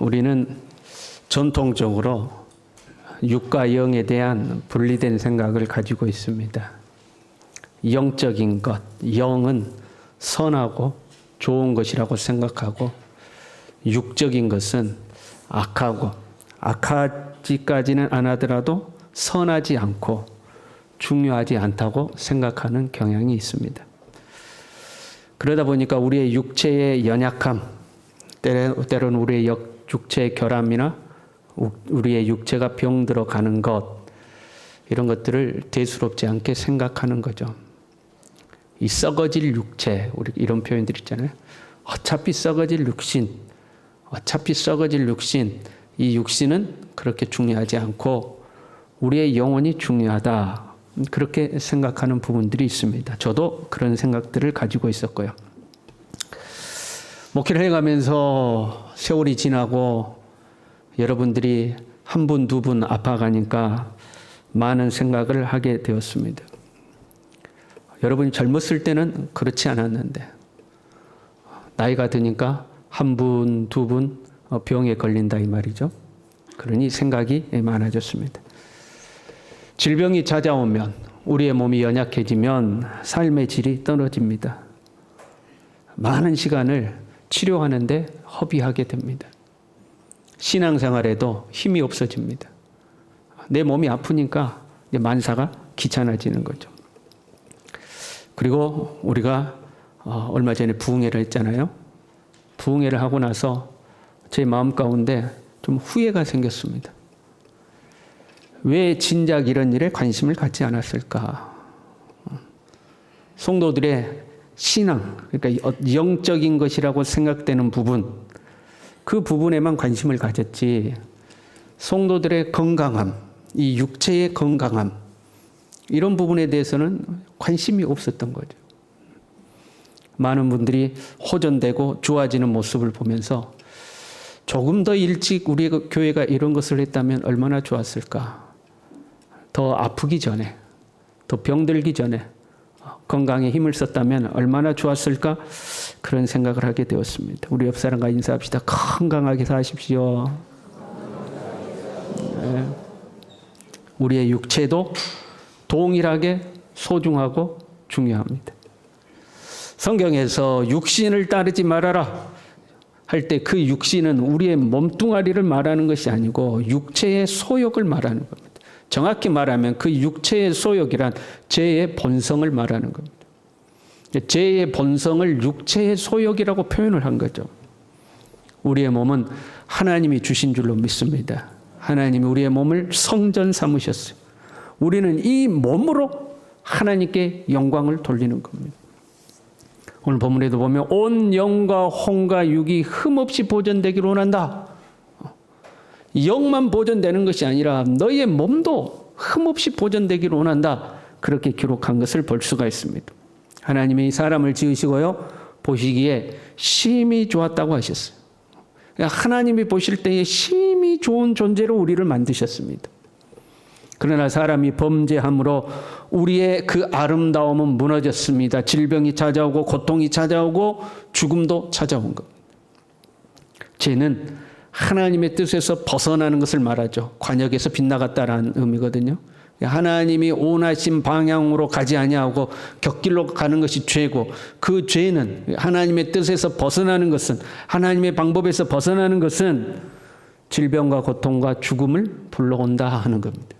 우리는 전통적으로 육과 영에 대한 분리된 생각을 가지고 있습니다. 영적인 것, 영은 선하고 좋은 것이라고 생각하고, 육적인 것은 악하고, 악하지까지는 안 하더라도 선하지 않고 중요하지 않다고 생각하는 경향이 있습니다. 그러다 보니까 우리의 육체의 연약함, 때로는 우리의 육체의 결함이나 우리의 육체가 병들어 가는 것, 이런 것들을 대수롭지 않게 생각하는 거죠. 이 썩어질 육체, 우리 이런 표현들 있잖아요. 어차피 썩어질 육신, 이 육신은 그렇게 중요하지 않고 우리의 영혼이 중요하다, 그렇게 생각하는 부분들이 있습니다. 저도 그런 생각들을 가지고 있었고요. 목회를 해가면서 세월이 지나고 여러분들이 한 분, 두 분 아파가니까 많은 생각을 하게 되었습니다. 여러분이 젊었을 때는 그렇지 않았는데 나이가 드니까 한 분, 두 분 병에 걸린다 이 말이죠. 그러니 생각이 많아졌습니다. 질병이 찾아오면, 우리의 몸이 연약해지면 삶의 질이 떨어집니다. 많은 시간을 치료하는데 허비하게 됩니다. 신앙생활에도 힘이 없어집니다. 내 몸이 아프니까 만사가 귀찮아지는 거죠. 그리고 우리가 얼마 전에 부흥회를 했잖아요. 부흥회를 하고 나서 제 마음 가운데 좀 후회가 생겼습니다. 왜 진작 이런 일에 관심을 갖지 않았을까? 성도들의 신앙, 그러니까 영적인 것이라고 생각되는 부분, 그 부분에만 관심을 가졌지, 성도들의 건강함, 이 육체의 건강함, 이런 부분에 대해서는 관심이 없었던 거죠. 많은 분들이 호전되고 좋아지는 모습을 보면서 조금 더 일찍 우리 교회가 이런 것을 했다면 얼마나 좋았을까? 더 아프기 전에, 더 병들기 전에 건강에 힘을 썼다면 얼마나 좋았을까? 그런 생각을 하게 되었습니다. 우리 옆 사람과 인사합시다. 건강하게 사십시오. 네. 우리의 육체도 동일하게 소중하고 중요합니다. 성경에서 육신을 따르지 말아라 할 때 그 육신은 우리의 몸뚱아리를 말하는 것이 아니고 육체의 소욕을 말하는 겁니다. 정확히 말하면 그 육체의 소욕이란 죄의 본성을 말하는 겁니다. 죄의 본성을 육체의 소욕이라고 표현을 한 거죠. 우리의 몸은 하나님이 주신 줄로 믿습니다. 하나님이 우리의 몸을 성전 삼으셨어요. 우리는 이 몸으로 하나님께 영광을 돌리는 겁니다. 오늘 본문에도 보면 온 영과 혼과 육이 흠없이 보존되기를 원한다. 영만 보존되는 것이 아니라 너희의 몸도 흠없이 보존되기를 원한다. 그렇게 기록한 것을 볼 수가 있습니다. 하나님이 사람을 지으시고요, 보시기에 심히 좋았다고 하셨어요. 하나님이 보실 때에 심히 좋은 존재로 우리를 만드셨습니다. 그러나 사람이 범죄함으로 우리의 그 아름다움은 무너졌습니다. 질병이 찾아오고 고통이 찾아오고 죽음도 찾아온 겁니다. 죄는 하나님의 뜻에서 벗어나는 것을 말하죠. 관역에서 빗나갔다라는 의미거든요. 하나님이 원하신 방향으로 가지 아니하고 곁길로 가는 것이 죄고, 그 죄는 하나님의 뜻에서 벗어나는 것은, 하나님의 방법에서 벗어나는 것은 질병과 고통과 죽음을 불러온다 하는 겁니다.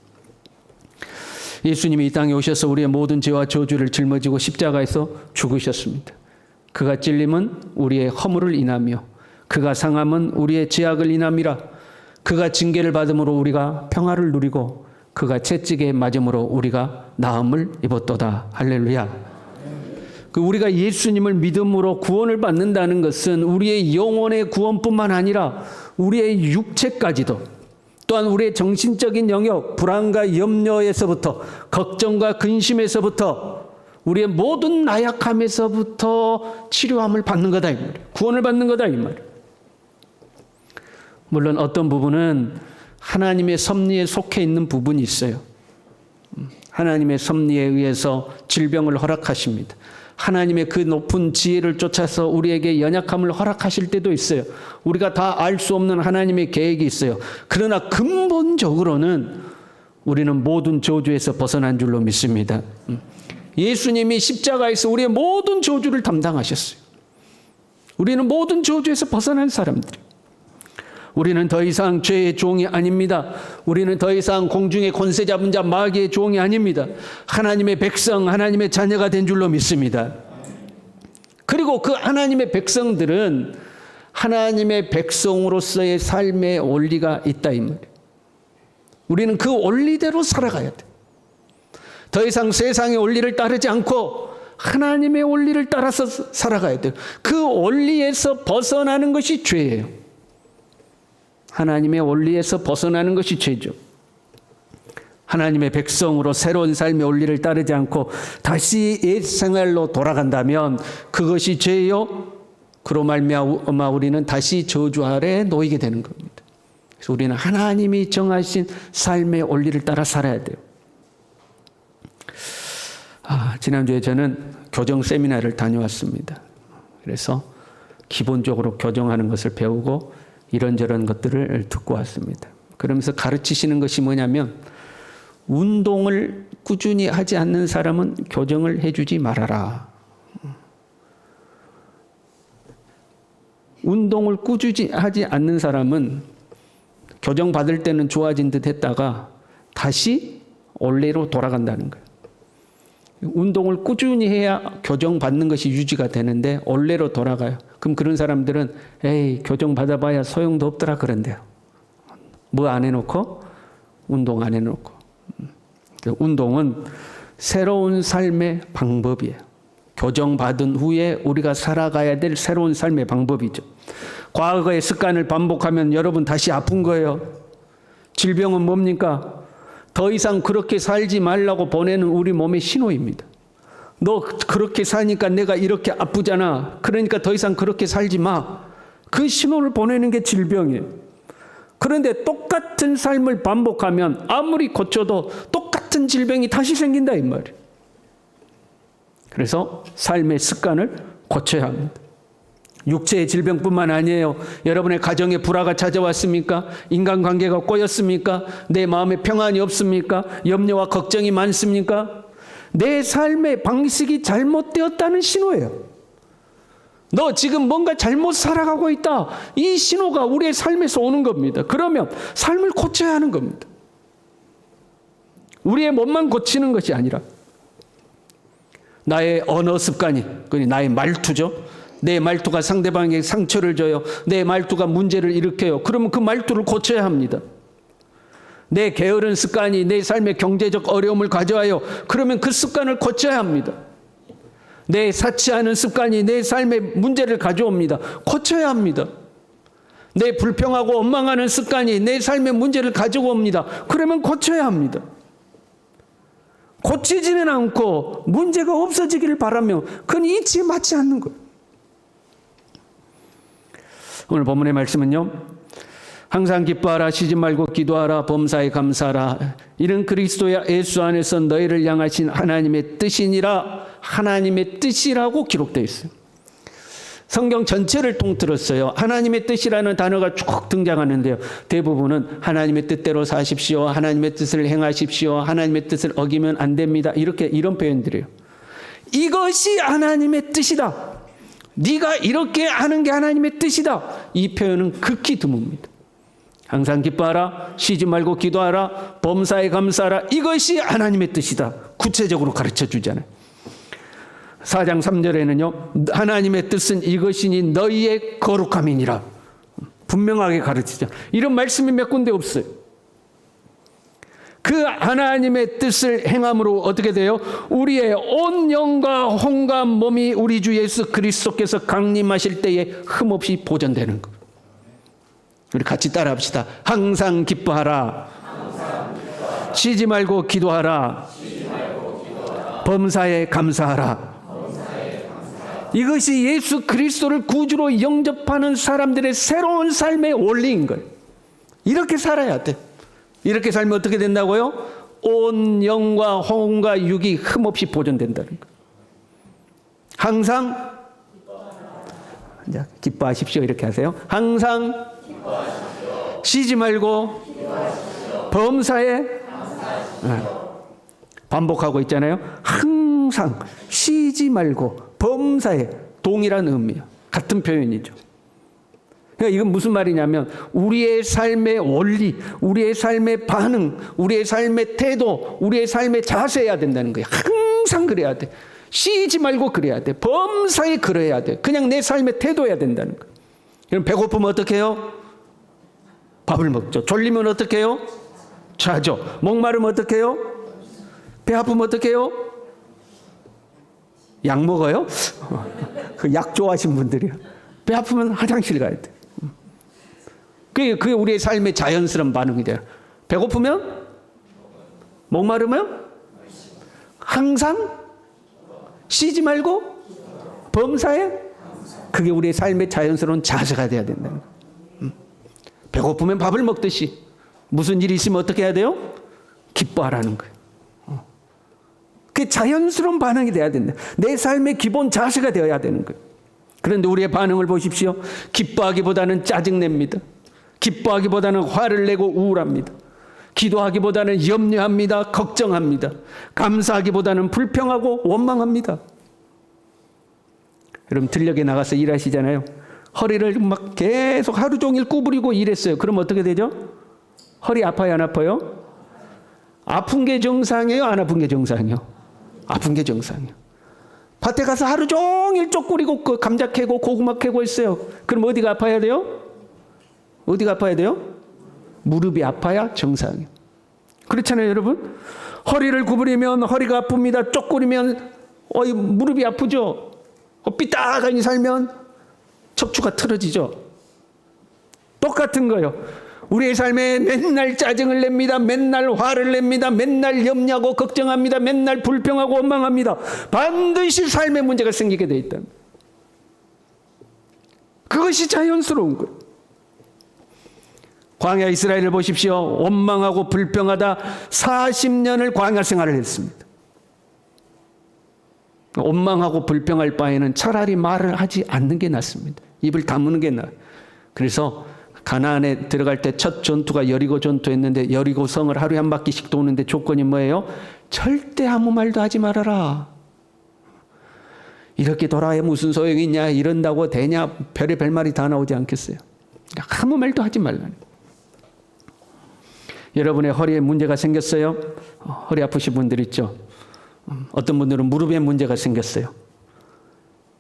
예수님이 이 땅에 오셔서 우리의 모든 죄와 저주를 짊어지고 십자가에서 죽으셨습니다. 그가 찔림은 우리의 허물을 인하며 그가 상함은 우리의 죄악을 인함이라. 그가 징계를 받음으로 우리가 평화를 누리고 그가 채찍에 맞음으로 우리가 나음을 입었도다. 할렐루야. 우리가 예수님을 믿음으로 구원을 받는다는 것은 우리의 영혼의 구원뿐만 아니라 우리의 육체까지도, 또한 우리의 정신적인 영역, 불안과 염려에서부터, 걱정과 근심에서부터, 우리의 모든 나약함에서부터 치료함을 받는 거다 이 말이에요. 구원을 받는 거다 이 말이에요. 물론 어떤 부분은 하나님의 섭리에 속해 있는 부분이 있어요. 하나님의 섭리에 의해서 질병을 허락하십니다. 하나님의 그 높은 지혜를 쫓아서 우리에게 연약함을 허락하실 때도 있어요. 우리가 다 알 수 없는 하나님의 계획이 있어요. 그러나 근본적으로는 우리는 모든 저주에서 벗어난 줄로 믿습니다. 예수님이 십자가에서 우리의 모든 저주를 담당하셨어요. 우리는 모든 저주에서 벗어난 사람들이에요. 우리는 더 이상 죄의 종이 아닙니다. 우리는 더 이상 공중의 권세 잡은 자 마귀의 종이 아닙니다. 하나님의 백성, 하나님의 자녀가 된 줄로 믿습니다. 그리고 그 하나님의 백성들은 하나님의 백성으로서의 삶의 원리가 있다 이 말이에요. 우리는 그 원리대로 살아가야 돼. 더 이상 세상의 원리를 따르지 않고 하나님의 원리를 따라서 살아가야 돼요. 그 원리에서 벗어나는 것이 죄예요. 하나님의 원리에서 벗어나는 것이 죄죠. 하나님의 백성으로 새로운 삶의 원리를 따르지 않고 다시 옛 생활로 돌아간다면 그것이 죄요. 그로 말미암아 우리는 다시 저주 아래에 놓이게 되는 겁니다. 그래서 우리는 하나님이 정하신 삶의 원리를 따라 살아야 돼요. 지난주에 저는 교정 세미나를 다녀왔습니다. 그래서 기본적으로 교정하는 것을 배우고 이런저런 것들을 듣고 왔습니다. 그러면서 가르치시는 것이 뭐냐면 운동을 꾸준히 하지 않는 사람은 교정을 해주지 말아라. 운동을 꾸준히 하지 않는 사람은 교정 받을 때는 좋아진 듯 했다가 다시 원래로 돌아간다는 거예요. 운동을 꾸준히 해야 교정 받는 것이 유지가 되는데 원래로 돌아가요. 그럼 그런 사람들은 에이 교정 받아봐야 소용도 없더라 그런데요. 뭐 안 해놓고? 운동 안 해놓고. 운동은 새로운 삶의 방법이에요. 교정 받은 후에 우리가 살아가야 될 새로운 삶의 방법이죠. 과거의 습관을 반복하면 여러분 다시 아픈 거예요. 질병은 뭡니까? 더 이상 그렇게 살지 말라고 보내는 우리 몸의 신호입니다. 너 그렇게 사니까 내가 이렇게 아프잖아. 그러니까 더 이상 그렇게 살지 마. 그 신호를 보내는 게 질병이에요. 그런데 똑같은 삶을 반복하면 아무리 고쳐도 똑같은 질병이 다시 생긴다 이 말이에요. 그래서 삶의 습관을 고쳐야 합니다. 육체의 질병뿐만 아니에요. 여러분의 가정에 불화가 찾아왔습니까? 인간관계가 꼬였습니까? 내 마음에 평안이 없습니까? 염려와 걱정이 많습니까? 내 삶의 방식이 잘못되었다는 신호예요. 너 지금 뭔가 잘못 살아가고 있다. 이 신호가 우리의 삶에서 오는 겁니다. 그러면 삶을 고쳐야 하는 겁니다. 우리의 몸만 고치는 것이 아니라 나의 언어 습관이, 나의 말투죠. 내 말투가 상대방에게 상처를 줘요. 내 말투가 문제를 일으켜요. 그러면 그 말투를 고쳐야 합니다. 내 게으른 습관이 내 삶에 경제적 어려움을 가져와요. 그러면 그 습관을 고쳐야 합니다. 내 사치하는 습관이 내 삶에 문제를 가져옵니다. 고쳐야 합니다. 내 불평하고 원망하는 습관이 내 삶에 문제를 가지고 옵니다. 그러면 고쳐야 합니다. 고치지는 않고 문제가 없어지기를 바라며 그건 이치에 맞지 않는 거예요. 오늘 본문의 말씀은요. 항상 기뻐하라, 쉬지 말고 기도하라, 범사에 감사하라. 이는 그리스도 예수 안에서 너희를 향하신 하나님의 뜻이니라. 하나님의 뜻이라고 기록되어 있어요. 성경 전체를 통틀었어요. 하나님의 뜻이라는 단어가 쭉 등장하는데요. 대부분은 하나님의 뜻대로 사십시오. 하나님의 뜻을 행하십시오. 하나님의 뜻을 어기면 안 됩니다. 이런 표현들이에요. 이것이 하나님의 뜻이다. 네가 이렇게 하는 게 하나님의 뜻이다. 이 표현은 극히 드뭅니다. 항상 기뻐하라, 쉬지 말고 기도하라, 범사에 감사하라. 이것이 하나님의 뜻이다. 구체적으로 가르쳐 주잖아요. 4장 3절에는요. 하나님의 뜻은 이것이니 너희의 거룩함이니라. 분명하게 가르치죠. 이런 말씀이 몇 군데 없어요. 그 하나님의 뜻을 행함으로 어떻게 돼요? 우리의 온 영과 혼과 몸이 우리 주 예수 그리스도께서 강림하실 때에 흠없이 보존되는 것. 우리 같이 따라합시다. 항상 기뻐하라. 쉬지 말고 기도하라. 범사에 감사하라. 이것이 예수 그리스도를 구주로 영접하는 사람들의 새로운 삶의 원리인 거예요. 이렇게 살아야 돼. 이렇게 살면 어떻게 된다고요? 온 영과 혼과 육이 흠없이 보존된다는 거예요. 항상 기뻐하십시오. 이렇게 하세요. 항상 쉬지 말고 범사에 반복하고 있잖아요. 항상 쉬지 말고 범사에 동일한 의미예요. 같은 표현이죠. 그러니까 이건 무슨 말이냐면 우리의 삶의 원리, 우리의 삶의 반응, 우리의 삶의 태도, 우리의 삶의 자세해야 된다는 거예요. 항상 그래야 돼. 쉬지 말고 그래야 돼. 범사에 그래야 돼. 그냥 내 삶의 태도여야 된다는 거예요. 그럼 배고프면 어떻게 해요? 밥을 먹죠. 졸리면 어떻게 해요? 자죠. 목마르면 어떻게 해요? 배 아프면 어떻게 해요? 약 먹어요? 그 약 좋아하신 분들이요. 배 아프면 화장실 가야 돼. 그게 우리의 삶의 자연스러운 반응이 돼요. 배고프면? 목마르면? 항상? 쉬지 말고? 범사에? 그게 우리의 삶의 자연스러운 자세가 돼야 된다는 거예요. 배고프면 밥을 먹듯이 무슨 일이 있으면 어떻게 해야 돼요? 기뻐하라는 거예요. 그게 자연스러운 반응이 돼야 된다. 내 삶의 기본 자세가 되어야 되는 거예요. 그런데 우리의 반응을 보십시오. 기뻐하기보다는 짜증냅니다. 기뻐하기보다는 화를 내고 우울합니다. 기도하기보다는 염려합니다. 걱정합니다. 감사하기보다는 불평하고 원망합니다. 여러분 들녘에 나가서 일하시잖아요. 허리를 막 계속 하루 종일 구부리고 일했어요. 그럼 어떻게 되죠? 허리 아파요, 안 아파요? 아픈 게 정상이에요, 안 아픈 게 정상이에요? 아픈 게 정상이에요. 밭에 가서 하루 종일 쪼꾸리고 감자 캐고 고구마 캐고 있어요. 그럼 어디가 아파야 돼요? 어디가 아파야 돼요? 무릎이 아파야 정상이에요. 그렇잖아요, 여러분? 허리를 구부리면 허리가 아픕니다. 쪼꾸리면 무릎이 아프죠? 삐딱하니 살면 척추가 틀어지죠? 똑같은 거예요. 우리의 삶에 맨날 짜증을 냅니다. 맨날 화를 냅니다. 맨날 염려하고 걱정합니다. 맨날 불평하고 원망합니다. 반드시 삶의 문제가 생기게 돼 있다. 그것이 자연스러운 거예요. 광야 이스라엘을 보십시오. 원망하고 불평하다 40년을 광야 생활을 했습니다. 원망하고 불평할 바에는 차라리 말을 하지 않는 게 낫습니다. 입을 다무는 게 나아요. 그래서 가나안에 들어갈 때 첫 전투가 여리고 전투였는데 여리고 성을 하루에 한 바퀴씩 도는데 조건이 뭐예요? 절대 아무 말도 하지 말아라. 이렇게 돌아야 무슨 소용이 있냐, 이런다고 되냐, 별의별 말이 다 나오지 않겠어요? 아무 말도 하지 말라는. 여러분의 허리에 문제가 생겼어요? 허리 아프신 분들 있죠? 어떤 분들은 무릎에 문제가 생겼어요.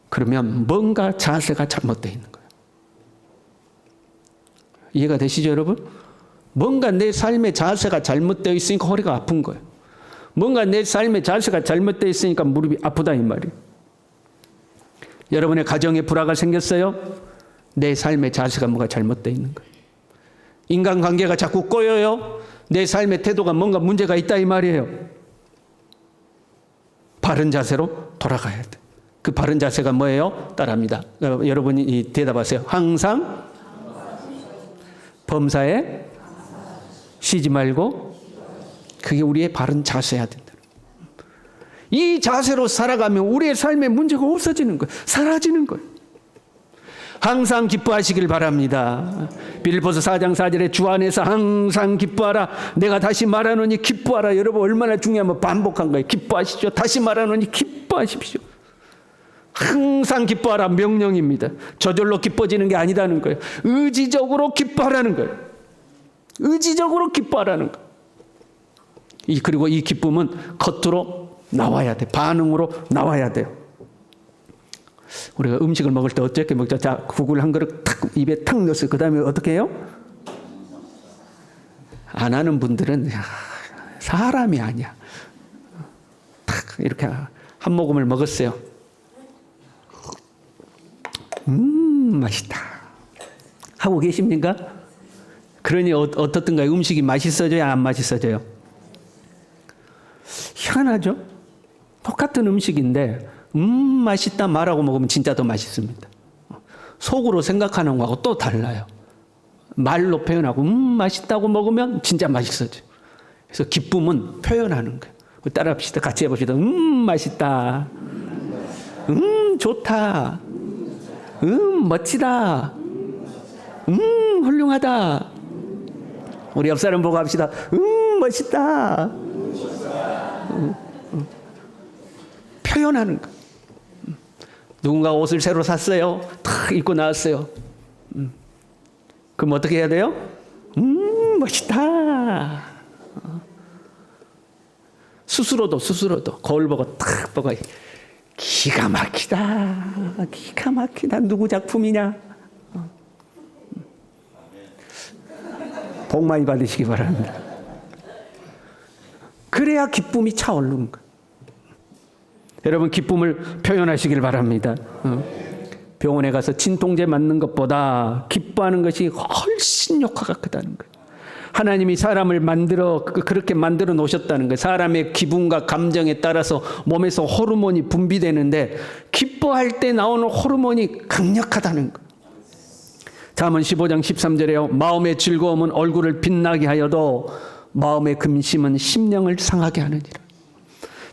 그러면 뭔가 자세가 잘못되어 있는 거예요. 이해가 되시죠, 여러분? 뭔가 내 삶의 자세가 잘못되어 있으니까 허리가 아픈 거예요. 뭔가 내 삶의 자세가 잘못되어 있으니까 무릎이 아프다 이 말이에요. 여러분의 가정에 불화가 생겼어요? 내 삶의 자세가 뭐가 잘못되어 있는 거예요. 인간관계가 자꾸 꼬여요? 내 삶의 태도가 뭔가 문제가 있다 이 말이에요. 바른 자세로 돌아가야 돼. 그 바른 자세가 뭐예요? 따라합니다. 여러분이 대답하세요. 항상 범사에 쉬지 말고, 그게 우리의 바른 자세여야 된다. 이 자세로 살아가면 우리의 삶에 문제가 없어지는 거예요. 사라지는 거예요. 항상 기뻐하시길 바랍니다. 빌립보서 4장 4절에 주 안에서 항상 기뻐하라. 내가 다시 말하노니 기뻐하라. 여러분 얼마나 중요하면 반복한 거예요. 기뻐하시죠. 다시 말하노니 기뻐하십시오. 항상 기뻐하라 명령입니다. 저절로 기뻐지는 게 아니다는 거예요. 의지적으로 기뻐하라는 거예요. 의지적으로 기뻐하라는 거예요. 그리고 이 기쁨은 겉으로 나와야 돼. 반응으로 나와야 돼요. 우리가 음식을 먹을 때 어떻게 먹죠? 자, 국을 한 그릇 탁 입에 탁 넣었어요. 그 다음에 어떻게 해요? 안 하는 분들은 사람이 아니야. 탁 이렇게 한 모금을 먹었어요. 맛있다 하고 계십니까? 그러니 어떻든가요? 음식이 맛있어져야 안 맛있어져요? 희한하죠? 똑같은 음식인데 맛있다 말하고 먹으면 진짜 더 맛있습니다. 속으로 생각하는 거하고 또 달라요. 말로 표현하고 맛있다고 먹으면 진짜 맛있어져요. 그래서 기쁨은 표현하는 거예요. 따라합시다. 같이 해봅시다. 맛있다. 좋다. 멋지다. 훌륭하다. 우리 옆 사람 보고 합시다. 멋있다. 표현하는 거. 누군가 옷을 새로 샀어요. 탁 입고 나왔어요. 그럼 어떻게 해야 돼요? 멋있다. 스스로도 거울 보고 탁 보고 기가 막히다. 기가 막히다. 누구 작품이냐? 복 많이 받으시기 바랍니다. 그래야 기쁨이 차오르는 거예요. 여러분 기쁨을 표현하시길 바랍니다. 병원에 가서 진통제 맞는 것보다 기뻐하는 것이 훨씬 효과가 크다는 거예요. 하나님이 사람을 그렇게 만들어 놓으셨다는 거예요. 사람의 기분과 감정에 따라서 몸에서 호르몬이 분비되는데 기뻐할 때 나오는 호르몬이 강력하다는 거예요. 잠언 15장 13절에요. 마음의 즐거움은 얼굴을 빛나게 하여도 마음의 근심은 심령을 상하게 하느니라.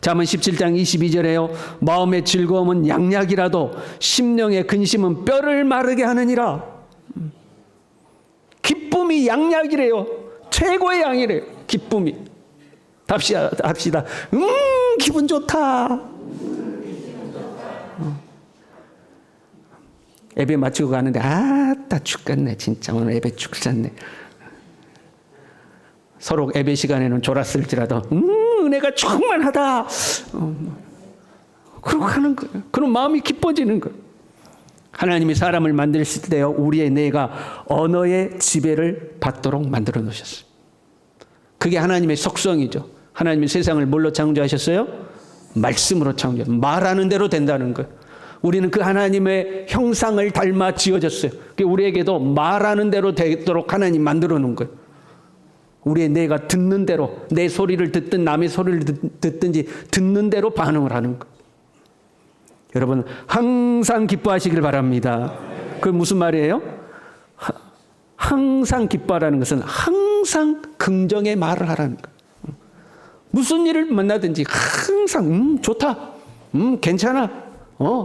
잠언 17장 22절에요. 마음의 즐거움은 양약이라도 심령의 근심은 뼈를 마르게 하느니라. 기쁨이 양약이래요. 최고의 양이래요. 기쁨이. 합시다. 기분 좋다. 예배 마치고 가는데 아따 죽겠네. 진짜 오늘 예배 죽겠네. 서로 예배 시간에는 졸았을지라도 은혜가 충만하다. 그러고 하는 거예요. 그런 마음이 기뻐지는 거예요. 하나님이 사람을 만드실 때요, 우리의 뇌가 언어의 지배를 받도록 만들어 놓으셨어요. 그게 하나님의 속성이죠. 하나님이 세상을 뭘로 창조하셨어요? 말씀으로 창조. 말하는 대로 된다는 거예요. 우리는 그 하나님의 형상을 닮아 지어졌어요. 우리에게도 말하는 대로 되도록 하나님 만들어 놓은 거예요. 우리의 뇌가 듣는 대로, 내 소리를 듣든 남의 소리를 듣든지 듣는 대로 반응을 하는 거예요. 여러분 항상 기뻐하시길 바랍니다. 그게 무슨 말이에요? 항상 기뻐하라는 것은 항상 긍정의 말을 하라는 거예요. 무슨 일을 만나든지 항상 좋다, 괜찮아,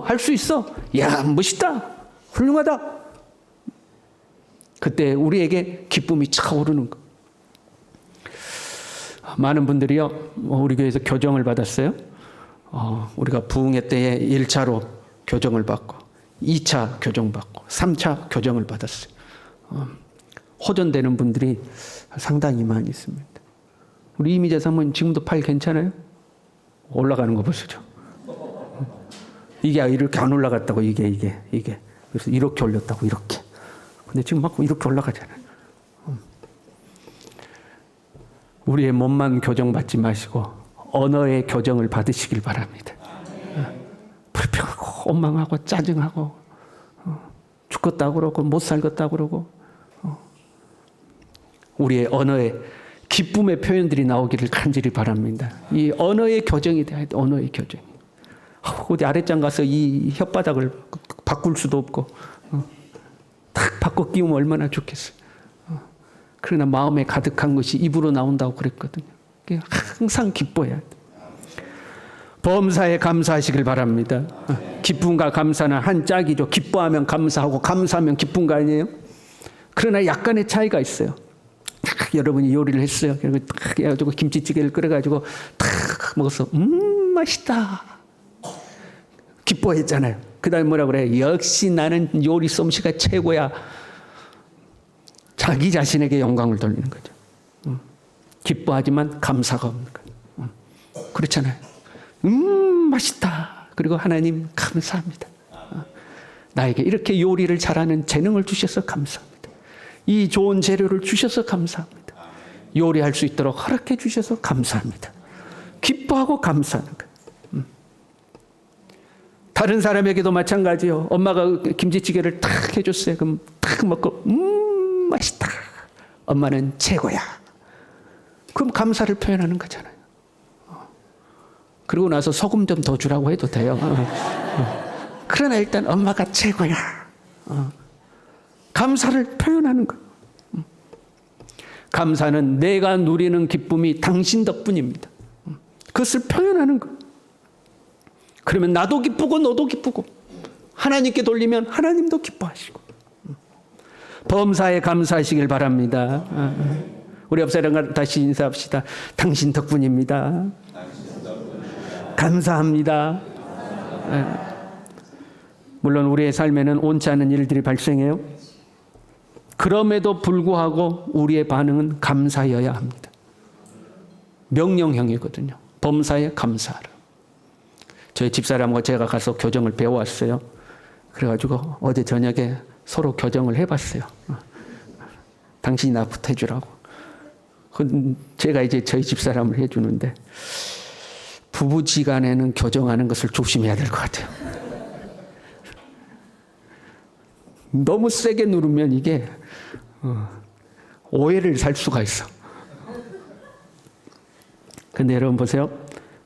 할 수 있어, 야 멋있다, 훌륭하다. 그때 우리에게 기쁨이 차오르는 거예요. 많은 분들이요, 우리 교회에서 교정을 받았어요. 우리가 부흥회 때에 1차로 교정을 받고 2차 교정받고 3차 교정을 받았어요. 호전되는 분들이 상당히 많이 있습니다. 우리 이미자 사모님 지금도 팔 괜찮아요? 올라가는 거 보시죠. 이게 이렇게 안 올라갔다고 이게 그래서 이렇게 올렸다고 이렇게. 근데 지금 막 이렇게 올라가잖아요. 우리의 몸만 교정받지 마시고 언어의 교정을 받으시길 바랍니다. 불평하고 원망하고 짜증하고 죽겠다고 그러고 못 살겠다고 그러고 우리의 언어에 기쁨의 표현들이 나오기를 간절히 바랍니다. 이 언어의 교정이 돼야 돼. 언어의 교정. 어디 아랫장 가서 이 혓바닥을 바꿀 수도 없고 딱 바꿔 끼우면 얼마나 좋겠어요. 그러나 마음에 가득한 것이 입으로 나온다고 그랬거든요. 항상 기뻐야 돼. 범사에 감사하시길 바랍니다. 기쁨과 감사는 한 짝이죠. 기뻐하면 감사하고 감사하면 기쁜 거 아니에요? 그러나 약간의 차이가 있어요. 여러분이 요리를 했어요. 그리고 탁 해가지고 김치찌개를 끓여가지고 탁 먹었어. 맛있다. 기뻐했잖아요. 그 다음에 뭐라 그래? 역시 나는 요리 솜씨가 최고야. 자기 자신에게 영광을 돌리는 거죠. 기뻐하지만 감사가 없는 거예요. 그렇잖아요. 맛있다. 그리고 하나님 감사합니다. 나에게 이렇게 요리를 잘하는 재능을 주셔서 감사합니다. 이 좋은 재료를 주셔서 감사합니다. 요리할 수 있도록 허락해 주셔서 감사합니다. 기뻐하고 감사하는 거예요. 다른 사람에게도 마찬가지요. 엄마가 김치찌개를 탁 해줬어요. 그럼 탁 먹고 맛있다. 엄마는 최고야. 그럼 감사를 표현하는 거잖아요. 그리고 나서 소금 좀 더 주라고 해도 돼요. 그러나 일단 엄마가 최고야. 감사를 표현하는 거. 감사는 내가 누리는 기쁨이 당신 덕분입니다. 그것을 표현하는 거. 그러면 나도 기쁘고 너도 기쁘고 하나님께 돌리면 하나님도 기뻐하시고. 범사에 감사하시길 바랍니다. 우리 옆 사람과 다시 인사합시다. 당신 덕분입니다. 감사합니다. 물론 우리의 삶에는 온치 않은 일들이 발생해요. 그럼에도 불구하고 우리의 반응은 감사여야 합니다. 명령형이거든요. 범사에 감사하라. 저희 집사람과 제가 가서 교정을 배워왔어요. 그래가지고 어제 저녁에 서로 교정을 해봤어요. 당신이 나부터 해주라고. 제가 이제 저희 집사람을 해주는데 부부지간에는 교정하는 것을 조심해야 될 것 같아요. 너무 세게 누르면 이게 오해를 살 수가 있어. 근데 여러분 보세요.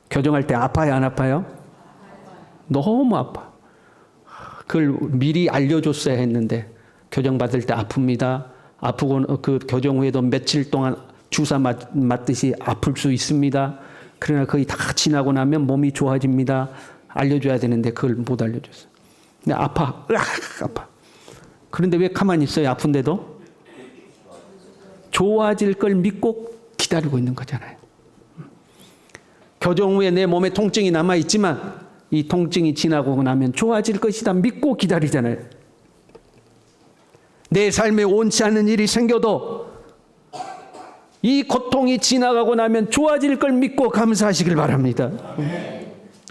교정할 때 아파요, 안 아파요? 너무 아파. 그걸 미리 알려줬어야 했는데 교정 받을 때 아픕니다. 아프고 그 교정 후에도 며칠 동안 주사 맞듯이 아플 수 있습니다. 그러나 거의 다 지나고 나면 몸이 좋아집니다. 알려줘야 되는데 그걸 못 알려줬어. 근데 아파. 으악, 아파. 그런데 왜 가만히 있어요? 아픈데도? 좋아질 걸 믿고 기다리고 있는 거잖아요. 교정 후에 내 몸에 통증이 남아있지만 이 통증이 지나고 나면 좋아질 것이다 믿고 기다리잖아요. 내 삶에 원치 않는 일이 생겨도 이 고통이 지나가고 나면 좋아질 걸 믿고 감사하시길 바랍니다.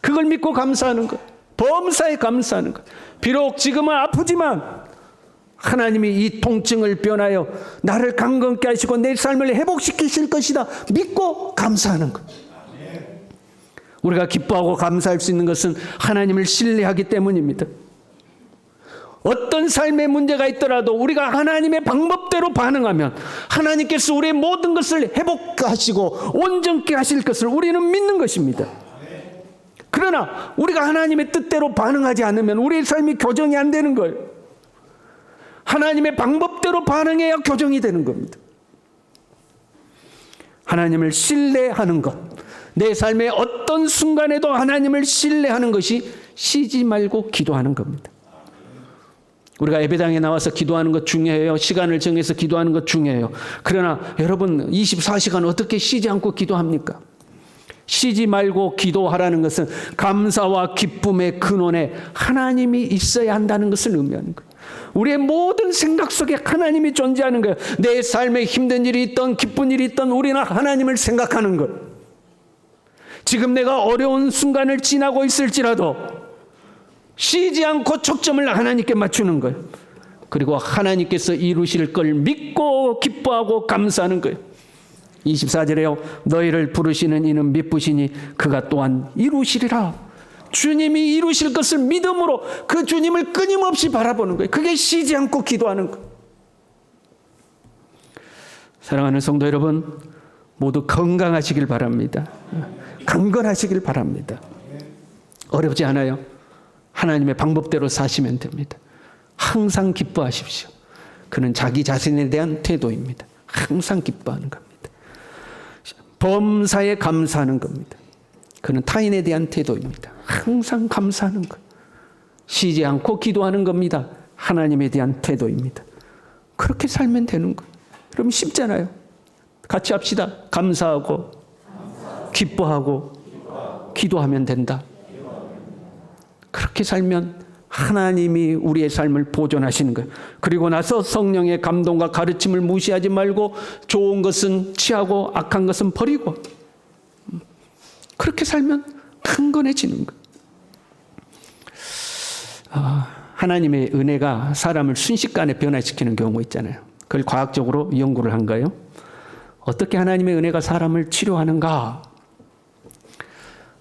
그걸 믿고 감사하는 것. 범사에 감사하는 것. 비록 지금은 아프지만 하나님이 이 통증을 변하여 나를 강건케 하시고 내 삶을 회복시키실 것이다 믿고 감사하는 것. 우리가 기뻐하고 감사할 수 있는 것은 하나님을 신뢰하기 때문입니다. 어떤 삶의 문제가 있더라도 우리가 하나님의 방법대로 반응하면 하나님께서 우리의 모든 것을 회복하시고 온전케 하실 것을 우리는 믿는 것입니다. 그러나 우리가 하나님의 뜻대로 반응하지 않으면 우리의 삶이 교정이 안 되는 거예요. 하나님의 방법대로 반응해야 교정이 되는 겁니다. 하나님을 신뢰하는 것. 내 삶의 어떤 순간에도 하나님을 신뢰하는 것이 쉬지 말고 기도하는 겁니다. 우리가 예배당에 나와서 기도하는 것 중요해요. 시간을 정해서 기도하는 것 중요해요. 그러나 여러분 24시간 어떻게 쉬지 않고 기도합니까? 쉬지 말고 기도하라는 것은 감사와 기쁨의 근원에 하나님이 있어야 한다는 것을 의미하는 거예요. 우리의 모든 생각 속에 하나님이 존재하는 거예요. 내 삶에 힘든 일이 있던 기쁜 일이 있던 우리는 하나님을 생각하는 것. 지금 내가 어려운 순간을 지나고 있을지라도 쉬지 않고 초점을 하나님께 맞추는 거예요. 그리고 하나님께서 이루실 걸 믿고 기뻐하고 감사하는 거예요. 24절에요. 너희를 부르시는 이는 미쁘시니 그가 또한 이루시리라. 주님이 이루실 것을 믿음으로 그 주님을 끊임없이 바라보는 거예요. 그게 쉬지 않고 기도하는 거예요. 사랑하는 성도 여러분, 모두 건강하시길 바랍니다. 강건하시길 바랍니다. 어렵지 않아요. 하나님의 방법대로 사시면 됩니다. 항상 기뻐하십시오. 그는 자기 자신에 대한 태도입니다. 항상 기뻐하는 겁니다. 범사에 감사하는 겁니다. 그는 타인에 대한 태도입니다. 항상 감사하는 것. 쉬지 않고 기도하는 겁니다. 하나님에 대한 태도입니다. 그렇게 살면 되는 거예요. 그럼 쉽잖아요. 같이 합시다. 감사하고 기뻐하고 기도하면 된다. 그렇게 살면 하나님이 우리의 삶을 보존하시는 거예요. 그리고 나서 성령의 감동과 가르침을 무시하지 말고 좋은 것은 취하고 악한 것은 버리고 그렇게 살면 강건해지는 거예요. 하나님의 은혜가 사람을 순식간에 변화시키는 경우가 있잖아요. 그걸 과학적으로 연구를 한 거예요. 어떻게 하나님의 은혜가 사람을 치료하는가?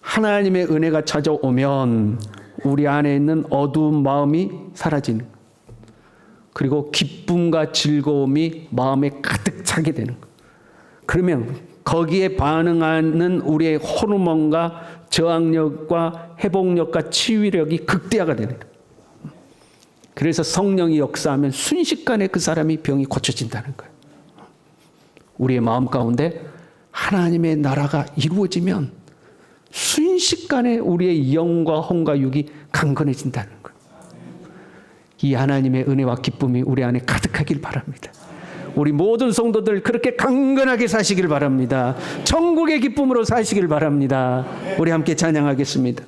하나님의 은혜가 찾아오면 우리 안에 있는 어두운 마음이 사라지는 거예요. 그리고 기쁨과 즐거움이 마음에 가득 차게 되는 거예요. 그러면 거기에 반응하는 우리의 호르몬과 저항력과 회복력과 치유력이 극대화가 되는 거예요. 그래서 성령이 역사하면 순식간에 그 사람이 병이 고쳐진다는 거예요. 우리의 마음 가운데 하나님의 나라가 이루어지면 순식간에 우리의 영과 혼과 육이 강건해진다는 거예요. 이 하나님의 은혜와 기쁨이 우리 안에 가득하길 바랍니다. 우리 모든 성도들 그렇게 강건하게 사시길 바랍니다. 천국의 기쁨으로 사시길 바랍니다. 우리 함께 찬양하겠습니다.